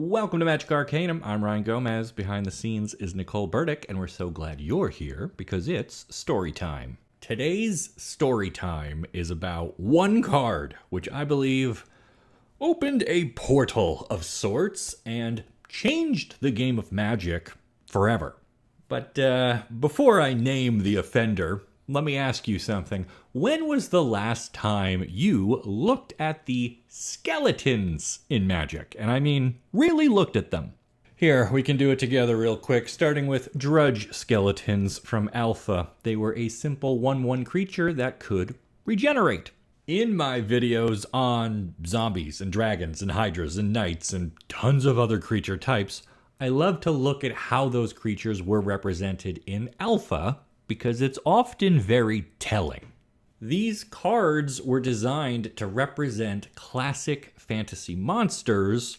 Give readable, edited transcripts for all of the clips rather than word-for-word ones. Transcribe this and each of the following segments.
Welcome to Magic Arcanum. I'm Ryan Gomez. Behind the scenes is Nicole Burdick, and we're so glad you're here because it's story time. Today's story time is about one card, which I believe opened a portal of sorts and changed the game of Magic forever. But before I name the offender, let me ask you something. When was the last time you looked at the skeletons in Magic? And I mean, really looked at them. Here, we can do it together real quick, starting with Drudge skeletons from Alpha. They were a simple 1/1 creature that could regenerate. In my videos on zombies and dragons and hydras and knights and tons of other creature types, I love to look at how those creatures were represented in Alpha because it's often very telling. These cards were designed to represent classic fantasy monsters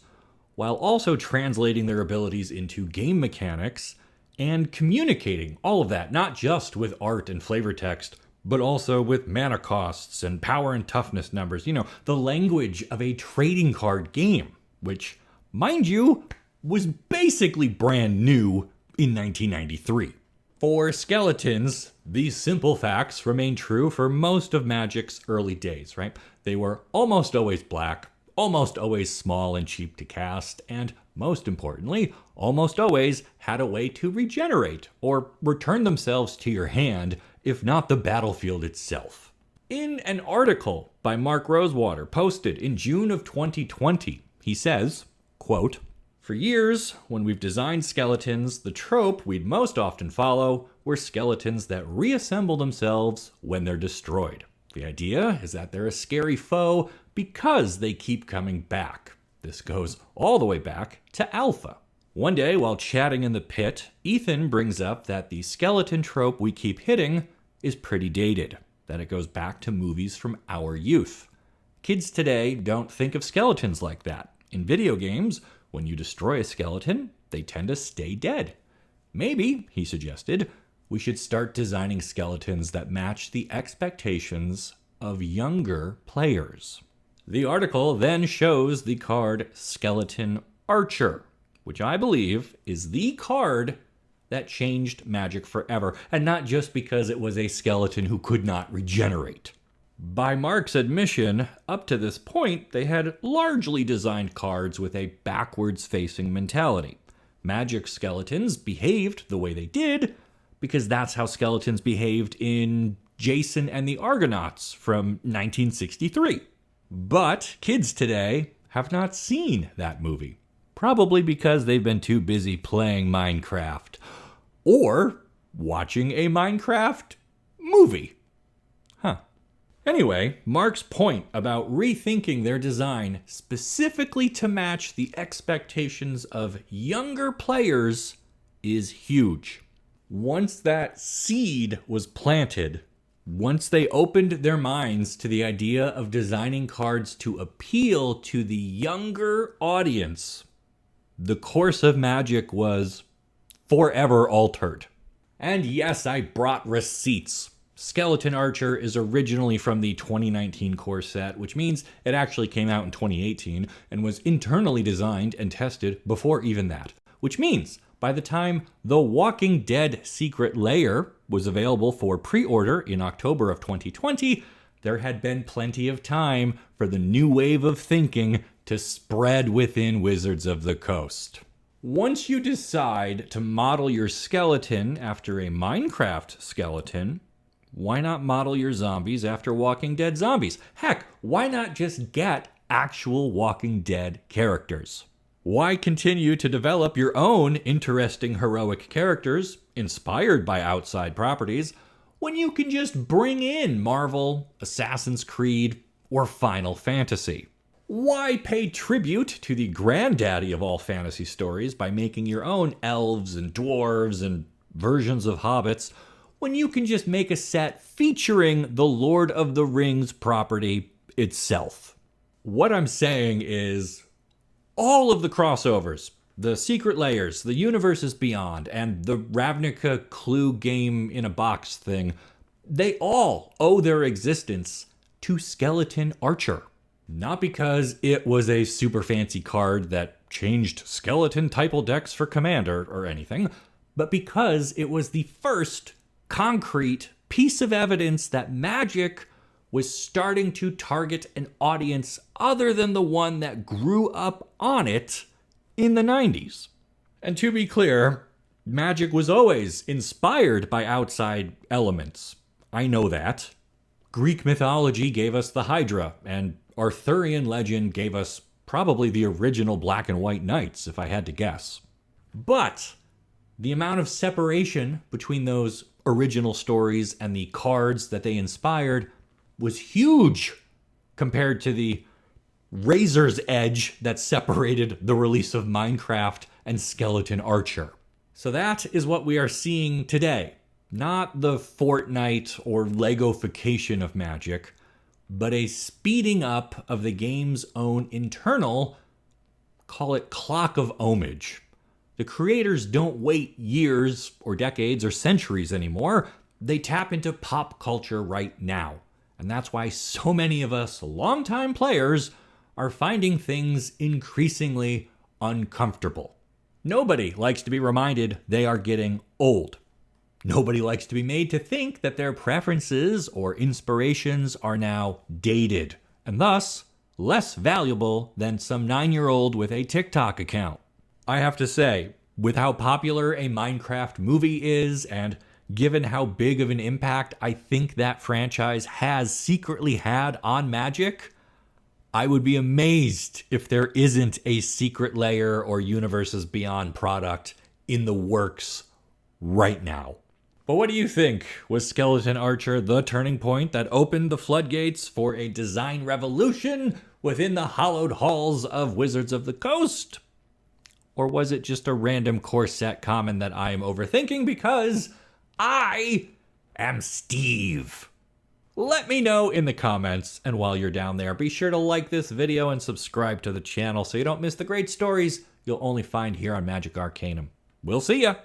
while also translating their abilities into game mechanics and communicating all of that, not just with art and flavor text, but also with mana costs and power and toughness numbers. You know, the language of a trading card game, which, mind you, was basically brand new in 1993. For skeletons, these simple facts remain true for most of Magic's early days, right? They were almost always black, almost always small and cheap to cast, and most importantly, almost always had a way to regenerate or return themselves to your hand, if not the battlefield itself. In an article by Mark Rosewater posted in June of 2020, he says, quote, "For years, when we've designed skeletons, the trope we'd most often follow were skeletons that reassemble themselves when they're destroyed. The idea is that they're a scary foe because they keep coming back. This goes all the way back to Alpha. One day, while chatting in the pit, Ethan brings up that the skeleton trope we keep hitting is pretty dated, that it goes back to movies from our youth. Kids today don't think of skeletons like that. In video games, when you destroy a skeleton, they tend to stay dead. Maybe, he suggested, we should start designing skeletons that match the expectations of younger players." The article then shows the card Skeleton Archer, which I believe is the card that changed Magic forever, and not just because it was a skeleton who could not regenerate. By Mark's admission, up to this point, they had largely designed cards with a backwards-facing mentality. Magic skeletons behaved the way they did because that's how skeletons behaved in Jason and the Argonauts from 1963. But kids today have not seen that movie, probably because they've been too busy playing Minecraft or watching a Minecraft movie. Anyway, Mark's point about rethinking their design specifically to match the expectations of younger players is huge. Once that seed was planted, once they opened their minds to the idea of designing cards to appeal to the younger audience, the course of Magic was forever altered. And yes, I brought receipts. Skeleton Archer is originally from the 2019 core set, which means it actually came out in 2018 and was internally designed and tested before even that. Which means by the time The Walking Dead Secret Lair was available for pre-order in October of 2020, there had been plenty of time for the new wave of thinking to spread within Wizards of the Coast. Once you decide to model your skeleton after a Minecraft skeleton, why not model your zombies after Walking Dead zombies? Heck, why not just get actual Walking Dead characters? Why continue to develop your own interesting heroic characters inspired by outside properties when you can just bring in Marvel, Assassin's Creed, or Final Fantasy? Why pay tribute to the granddaddy of all fantasy stories by making your own elves and dwarves and versions of hobbits when you can just make a set featuring the Lord of the Rings property itself? What I'm saying is all of the crossovers, the Secret Layers, the Universes Beyond, and the Ravnica Clue game in a box thing, they all owe their existence to Skeleton Archer. Not because it was a super fancy card that changed skeleton typal decks for Commander or anything, but because it was the first concrete piece of evidence that Magic was starting to target an audience other than the one that grew up on it in the 90s. And to be clear, Magic was always inspired by outside elements. I know that. Greek mythology gave us the Hydra, and Arthurian legend gave us probably the original black and white knights, if I had to guess. But the amount of separation between those original stories and the cards that they inspired was huge compared to the razor's edge that separated the release of Minecraft and Skeleton Archer. So that is what we are seeing today. Not the Fortnite or Legofication of Magic, but a speeding up of the game's own internal, call it clock of homage. The creators don't wait years or decades or centuries anymore. They tap into pop culture right now. And that's why so many of us longtime players are finding things increasingly uncomfortable. Nobody likes to be reminded they are getting old. Nobody likes to be made to think that their preferences or inspirations are now dated, and thus less valuable than some 9-year-old with a TikTok account. I have to say, with how popular a Minecraft movie is, and given how big of an impact I think that franchise has secretly had on Magic, I would be amazed if there isn't a Secret Lair or Universes Beyond product in the works right now. But what do you think? Was Skeleton Archer the turning point that opened the floodgates for a design revolution within the hallowed halls of Wizards of the Coast? Or was it just a random core set common that I am overthinking because I am Steve? Let me know in the comments, and while you're down there, be sure to like this video and subscribe to the channel so you don't miss the great stories you'll only find here on Magic Arcanum. We'll see ya!